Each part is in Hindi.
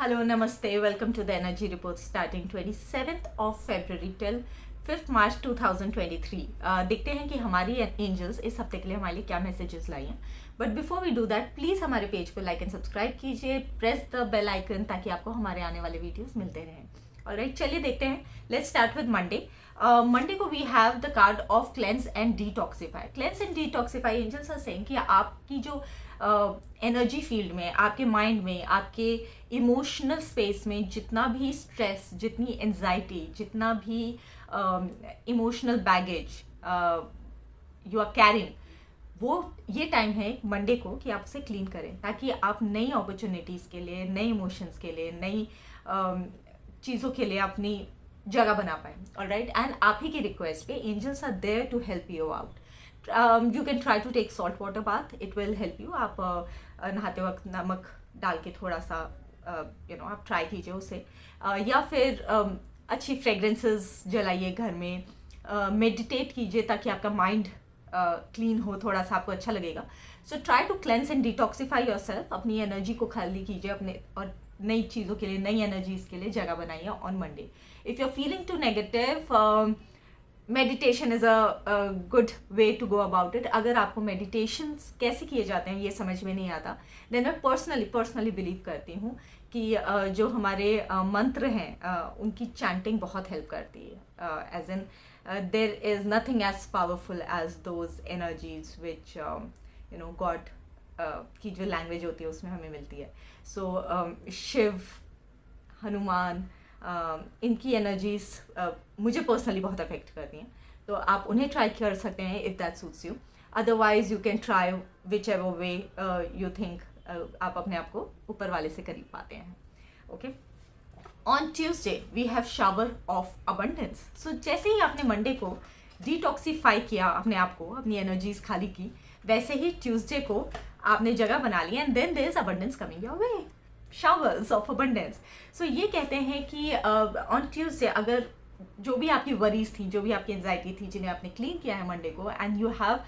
Hello, Namaste. Welcome to the Energy Report starting 27th of February till 5th March 2023. देखते हैं कि हमारी एंजल्स इस हफ्ते के लिए हमारे लिए क्या मैसेजेस लाई हैं. But before we do that, please हमारे पेज को लाइक एंड सब्सक्राइब कीजिए. प्रेस द बेल आइकन ताकि आपको हमारे आने वाले वीडियोस मिलते रहें. ऑलराइट, चलिए देखते हैं. Let's start with Monday. Monday को we have the card of cleanse and detoxify. Cleanse and detoxify angels are saying कि आपकी जो एनर्जी फील्ड में, आपके माइंड में, आपके इमोशनल स्पेस में जितना भी स्ट्रेस, जितनी एंजाइटी, जितना भी emotional baggage you are carrying, वो ये टाइम है मंडे को कि आप उसे क्लीन करें ताकि आप नई अपॉर्चुनिटीज़ के लिए, नए इमोशंस के लिए, नई चीज़ों के लिए अपनी जगह बना पाए. ऑलराइट, एंड आप ही की रिक्वेस्ट पे angels are there to help you out. You can try to take salt water bath, it will help you. आप नहाते वक्त नमक डाल के थोड़ा सा आप ट्राई कीजिए उसे. या फिर अच्छी फ्रेगरेंसेस जलाइए घर में. मेडिटेट कीजिए ताकि आपका माइंड क्लीन हो, थोड़ा सा आपको अच्छा लगेगा. So try to cleanse and detoxify your self. अपनी एनर्जी को खाली कीजिए अपने, और नई चीज़ों के लिए, नई एनर्जीज के लिए जगह बनाइए on Monday. If you are feeling too negative, meditation is a good way to go about it. अगर आपको मेडिटेशन कैसे किए जाते हैं ये समझ में नहीं आता, देन मैं पर्सनली बिलीव करती हूँ कि जो हमारे मंत्र हैं उनकी चैंटिंग बहुत हेल्प करती है. As in there is nothing as powerful as those energies which God की जो लैंग्वेज होती है उसमें हमें मिलती है. सो शिव, हनुमान, इनकी एनर्जीज मुझे पर्सनली बहुत अफेक्ट करती हैं. तो आप उन्हें ट्राई कर सकते हैं if that suits you. Otherwise you can try which ever way you think आप अपने आप को ऊपर वाले से करीब पाते हैं. Okay, on Tuesday we have shower of abundance. So जैसे ही आपने मंडे को डिटॉक्सीफाई किया अपने आप को, अपनी एनर्जीज खाली की, वैसे ही ट्यूसडे को आपने जगह बना ली and then there is abundance coming your way. Showers of abundance. So ये कहते हैं कि ऑन ट्यूसडे अगर जो भी आपकी वरीज थी, जो भी आपकी एंजाइटी थी, जिन्हें आपने क्लीन किया है मंडे को, and you have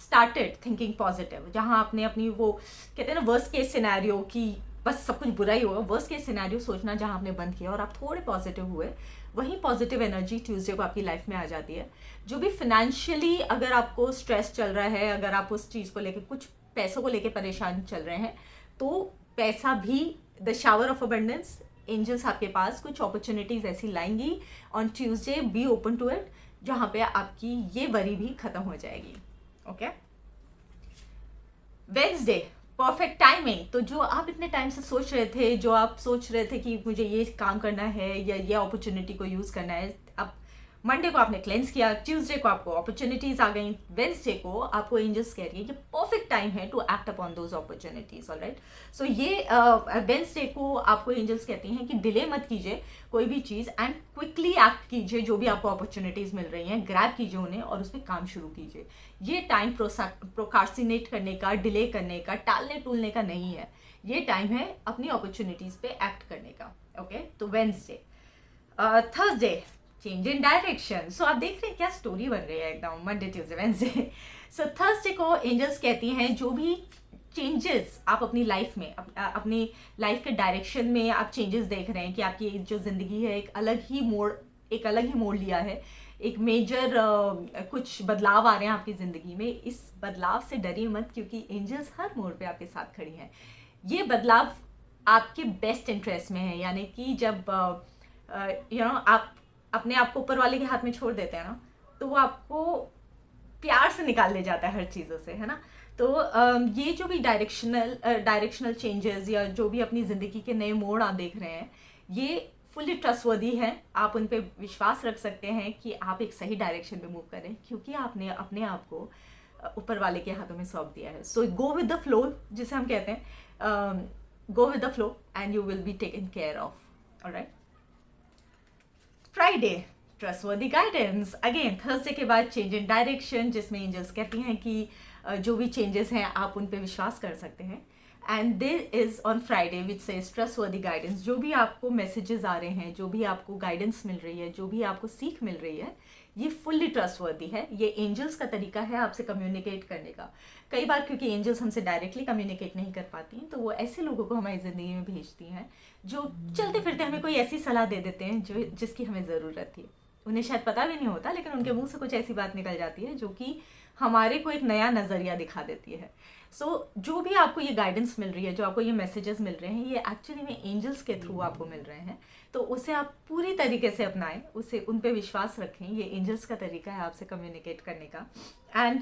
started thinking positive, जहाँ आपने अपनी वो कहते हैं ना वर्स्ट केस सिनेरियो की बस सब कुछ बुरा ही होगा, वर्स्ट केस सिनेरियो सोचना जहाँ आपने बंद किया और आप थोड़े पॉजिटिव हुए, वही पॉजिटिव एनर्जी ट्यूसडे को आपकी लाइफ में आ जाती है. जो भी फिनेंशियली अगर आपको स्ट्रेस चल रहा है, अगर आप उस चीज़ को लेकर, कुछ पैसों को लेकर परेशान चल रहे हैं, तो पैसा भी, the shower of abundance, angels आपके पास कुछ अपॉर्चुनिटीज ऐसी लाएंगी on Tuesday. Be open to it, जहाँ पे आपकी ये वरी भी खत्म हो जाएगी. Okay, Wednesday perfect timing. तो जो आप इतने टाइम से सोच रहे थे, जो आप सोच रहे थे कि मुझे ये काम करना है या ये अपॉर्चुनिटी को यूज़ करना है, अब मंडे को आपने क्लेंस किया, ट्यूसडे को आपको अपॉर्चुनिटीज आ गई, वेडनेसडे को आपको एंजल्स कह रही है कि परफेक्ट टाइम है to act upon those opportunities. Alright, so ये वेडनेसडे को आपको एंजल्स कहती हैं कि डिले मत कीजिए कोई भी चीज़ एंड क्विकली एक्ट कीजिए. जो भी आपको अपॉर्चुनिटीज़ मिल रही हैं, ग्रैब कीजिए उन्हें और उस पर काम शुरू कीजिए. ये टाइम प्रोकास्टिनेट करने का, डिले करने का, टालने टूलने का नहीं है. ये टाइम है अपनी अपॉर्चुनिटीज़ पे एक्ट करने का. ओके, तो Wednesday. Thursday change in direction. So आप देख रहे हैं क्या स्टोरी बन रही है एकदम, Monday Tuesday Wednesday. So Thursday को एंजल्स कहती हैं जो भी चेंजेस आप अपनी लाइफ में, अपनी लाइफ के डायरेक्शन में आप चेंजेस देख रहे हैं कि आपकी जो ज़िंदगी है एक अलग ही मोड़ लिया है, एक मेजर कुछ बदलाव आ रहे हैं आपकी ज़िंदगी में. इस बदलाव से डरिए मत, क्योंकि एंजल्स हर मोड़ पे आपके साथ खड़ी हैं. ये बदलाव आपके बेस्ट इंटरेस्ट में है. यानी कि जब आप अपने आप को ऊपर वाले के हाथ में छोड़ देते हैं ना, तो वो आपको प्यार से निकाल ले जाता है हर चीज़ों से, है ना. तो ये जो भी डायरेक्शनल चेंजेस या जो भी अपनी ज़िंदगी के नए मोड़ आप देख रहे हैं, ये फुली ट्रस्टवर्दी है. आप उन पर विश्वास रख सकते हैं कि आप एक सही डायरेक्शन में मूव करें, क्योंकि आपने अपने आप को ऊपर वाले के हाथों में सौंप दिया है. सो गो विद द फ्लो, जिसे हम कहते हैं, go with the flow and you will be taken care of. Alright, Friday trustworthy guidance. Again Thursday के बाद चेंज इन डायरेक्शन, जिसमें एंजल्स कहती हैं कि जो भी चेंजेस हैं आप उन पे विश्वास कर सकते हैं. And there is on Friday which says trustworthy guidance. जो भी आपको मैसेजेस आ रहे हैं, जो भी आपको गाइडेंस मिल रही है, जो भी आपको सीख मिल रही है, ये फुल्ली ट्रस्टवर्दी है। ये एंजल्स का तरीका है आपसे कम्युनिकेट करने का। कई बार क्योंकि एंजल्स हमसे डायरेक्टली कम्युनिकेट नहीं कर पाती हैं, तो वो ऐसे लोगों को हमारी ज़िंदगी में भेजती हैं जो चलते फिरते हमें कोई ऐसी सलाह दे देते हैं जो जिसकी हमें ज़रूरत थी। उन्हें शायद पता भी नहीं होता, लेकिन उनके मुंह से कुछ ऐसी बात निकल जाती है जो कि हमारे को एक नया नज़रिया दिखा देती है। जो भी आपको ये गाइडेंस मिल रही है, जो आपको ये मैसेजेस मिल रहे हैं, ये एक्चुअली में एंजल्स के थ्रू आपको मिल रहे हैं। तो उसे आप पूरी तरीके से अपनाएं, उसे उन पे विश्वास रखें। ये एंजल्स का तरीका है आपसे कम्युनिकेट करने का। एंड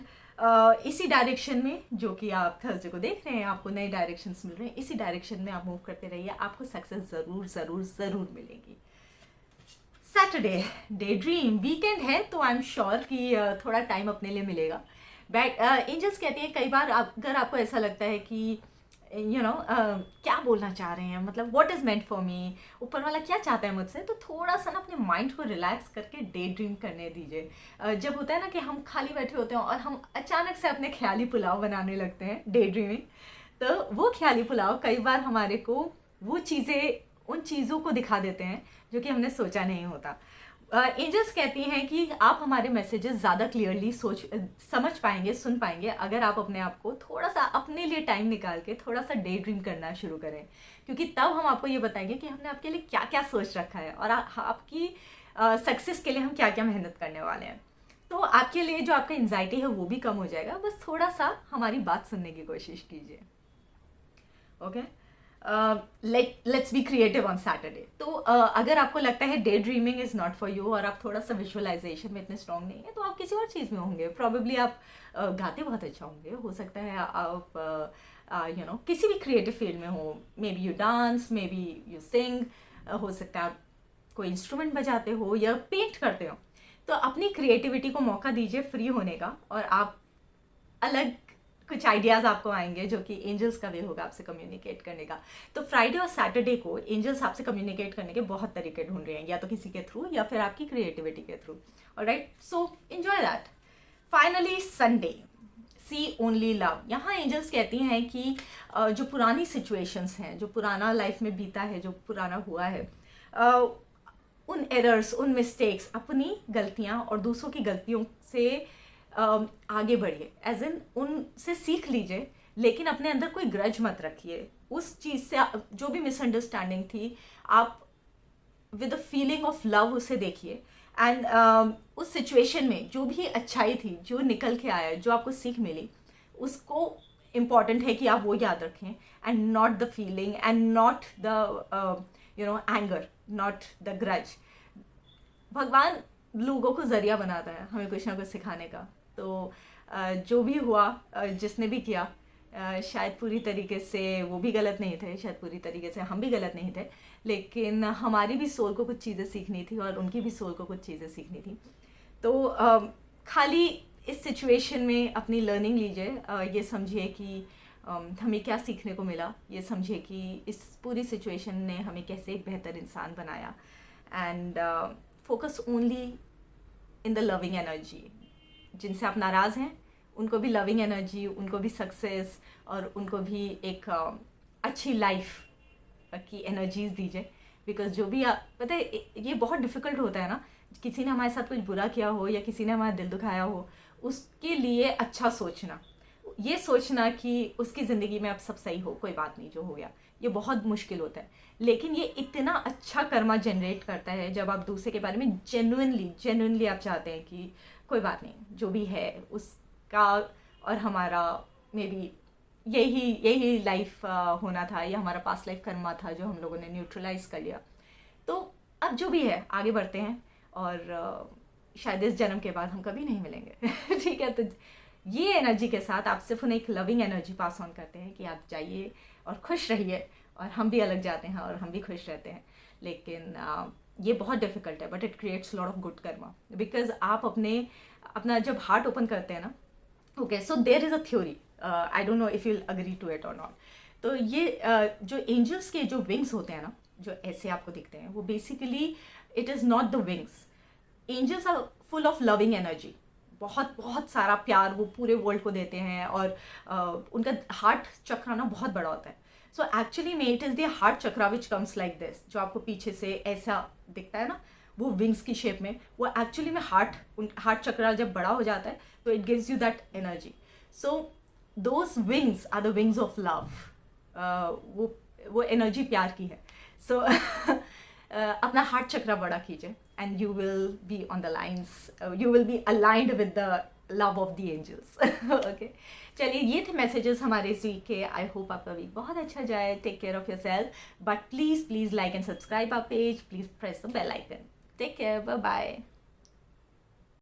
इसी डायरेक्शन में जो कि आप थर्सडे को देख रहे हैं, आपको नए डायरेक्शंस मिल रहे हैं, इसी डायरेक्शन में आप मूव करते रहिए, आपको सक्सेस ज़रूर ज़रूर ज़रूर मिलेगी। सैटरडे डे ड्रीम वीकेंड है, तो आई एम श्योर कि थोड़ा टाइम अपने लिए मिलेगा। एंजल्स कहती हैं कई बार अगर आपको ऐसा लगता है कि क्या बोलना चाह रहे हैं, मतलब what is meant for me, ऊपर वाला क्या चाहता है मुझसे, तो थोड़ा सा ना अपने माइंड को रिलैक्स करके डे ड्रीम करने दीजिए। जब होता है ना कि हम खाली बैठे होते हैं और हम अचानक से अपने ख्याली पुलाव बनाने लगते हैं डे ड्रीमिंग, तो वो ख्याली पुलाव कई बार हमारे को वो चीज़ें, उन चीज़ों को दिखा देते हैं जो कि हमने सोचा नहीं होता। एंजल्स कहती हैं कि आप हमारे मैसेजेस ज़्यादा क्लियरली समझ पाएंगे, सुन पाएंगे, अगर आप अपने आप को थोड़ा सा अपने लिए टाइम निकाल के थोड़ा सा डे ड्रीम करना शुरू करें, क्योंकि तब हम आपको ये बताएंगे कि हमने आपके लिए क्या क्या सोच रखा है और आपकी सक्सेस के लिए हम क्या क्या मेहनत करने वाले हैं। तो आपके लिए जो आपका एंजाइटी है वो भी कम हो जाएगा। बस थोड़ा सा हमारी बात सुनने की कोशिश कीजिए। Okay, let's be creative on Saturday. तो अगर आपको लगता है day dreaming is not for you और आप थोड़ा सा विजुअलाइजेशन में इतने स्ट्रॉन्ग नहीं है, तो आप किसी और चीज़ में होंगे। प्रॉबेबली आप गाते बहुत अच्छा होंगे, हो सकता है आप किसी भी क्रिएटिव फील्ड में हो। May be you dance, may be you sing, हो सकता है आप कोई इंस्ट्रूमेंट बजाते हो या पेंट करते हो। तो अपनी क्रिएटिविटी को मौका दीजिए फ्री होने का, और आप अलग कुछ आइडियाज़ आपको आएंगे जो कि एंजल्स का वे होगा आपसे कम्युनिकेट करने का। तो फ्राइडे और सैटरडे को एंजल्स आपसे कम्युनिकेट करने के बहुत तरीके ढूंढ रहे हैं, या तो किसी के थ्रू या फिर आपकी क्रिएटिविटी के थ्रू। Alright, so enjoy that. Finally Sunday, see only love. यहाँ एंजल्स कहती हैं कि जो पुरानी सिचुएशंस हैं, जो पुराना लाइफ में बीता है, जो पुराना हुआ है, उन एरर्स, उन मिस्टेक्स, अपनी गलतियाँ और दूसरों की गलतियों से आगे बढ़िए, एज इन उनसे सीख लीजिए, लेकिन अपने अंदर कोई ग्रज मत रखिए। उस चीज़ से जो भी मिसअंडरस्टैंडिंग थी, आप with a feeling of love उसे देखिए। एंड उस सिचुएशन में जो भी अच्छाई थी, जो निकल के आया, जो आपको सीख मिली, उसको इम्पॉर्टेंट है कि आप वो याद रखें, and not the feeling, and not the anger, not the grudge. भगवान लोगों को ज़रिया बनाता है हमें कुछ ना कुछ सिखाने का। तो जो भी हुआ, जिसने भी किया, शायद पूरी तरीके से वो भी गलत नहीं थे, शायद पूरी तरीके से हम भी गलत नहीं थे, लेकिन हमारी भी सोल को कुछ चीज़ें सीखनी थी और उनकी भी सोल को कुछ चीज़ें सीखनी थी। तो खाली इस सिचुएशन में अपनी लर्निंग लीजिए, ये समझिए कि हमें क्या सीखने को मिला, ये समझिए कि इस पूरी सिचुएशन ने हमें कैसे एक बेहतर इंसान बनाया। And focus only in the loving energy. जिनसे आप नाराज़ हैं उनको भी लविंग एनर्जी, उनको भी सक्सेस, और उनको भी एक अच्छी लाइफ की एनर्जीज दीजिए। बिकॉज जो भी आप, पता है ये बहुत डिफ़िकल्ट होता है ना, किसी ने हमारे साथ कुछ बुरा किया हो या किसी ने हमारा दिल दुखाया हो, उसके लिए अच्छा सोचना, ये सोचना कि उसकी ज़िंदगी में अब सब सही हो, कोई बात नहीं, जो हो गया, ये बहुत मुश्किल होता है। लेकिन ये इतना अच्छा कर्मा जनरेट करता है जब आप दूसरे के बारे में जेन्युइनली आप चाहते हैं कि कोई बात नहीं, जो भी है उसका और हमारा मे बी यही लाइफ होना था, या हमारा पास्ट लाइफ कर्मा था जो हम लोगों ने न्यूट्रलाइज कर लिया। तो अब जो भी है आगे बढ़ते हैं, और शायद इस जन्म के बाद हम कभी नहीं मिलेंगे। ठीक है, तो ये एनर्जी के साथ आप सिर्फ उन्हें एक लविंग एनर्जी पास ऑन करते हैं कि आप जाइए और खुश रहिए, और हम भी अलग जाते हैं और हम भी खुश रहते हैं। लेकिन ये बहुत डिफिकल्ट है, but it creates lot of good karma, because आप अपना जब हार्ट ओपन करते हैं ना, okay, so there is a theory, I don't know if you agree to it और नॉट। तो ये जो एंजल्स के जो विंग्स होते हैं ना, जो ऐसे आपको दिखते हैं, वो basically it is not the wings. Angels are full of loving energy, बहुत बहुत सारा प्यार वो पूरे वर्ल्ड को देते हैं, और उनका हार्ट चक्र ना बहुत बड़ा होता है. सो एक्चुअली में it is the heart chakra which comes like this, जो आपको पीछे से ऐसा दिखता है ना, वो विंग्स की शेप में, वो एक्चुअली में हार्ट चक्रा जब बड़ा हो जाता है तो it gives you that energy. So those wings are the wings of love. वो एनर्जी प्यार की है. सो अपना हार्ट चक्रा बड़ा कीजिए and you will be on the lines, you will be aligned with the love of the angels. Okay, चलिए ये थे मैसेजेस हमारे इस वीक के. आई होप आपका वीक बहुत अच्छा जाए. Take care of your self, but please like and subscribe our page. Please press the bell icon. Take care, bye bye.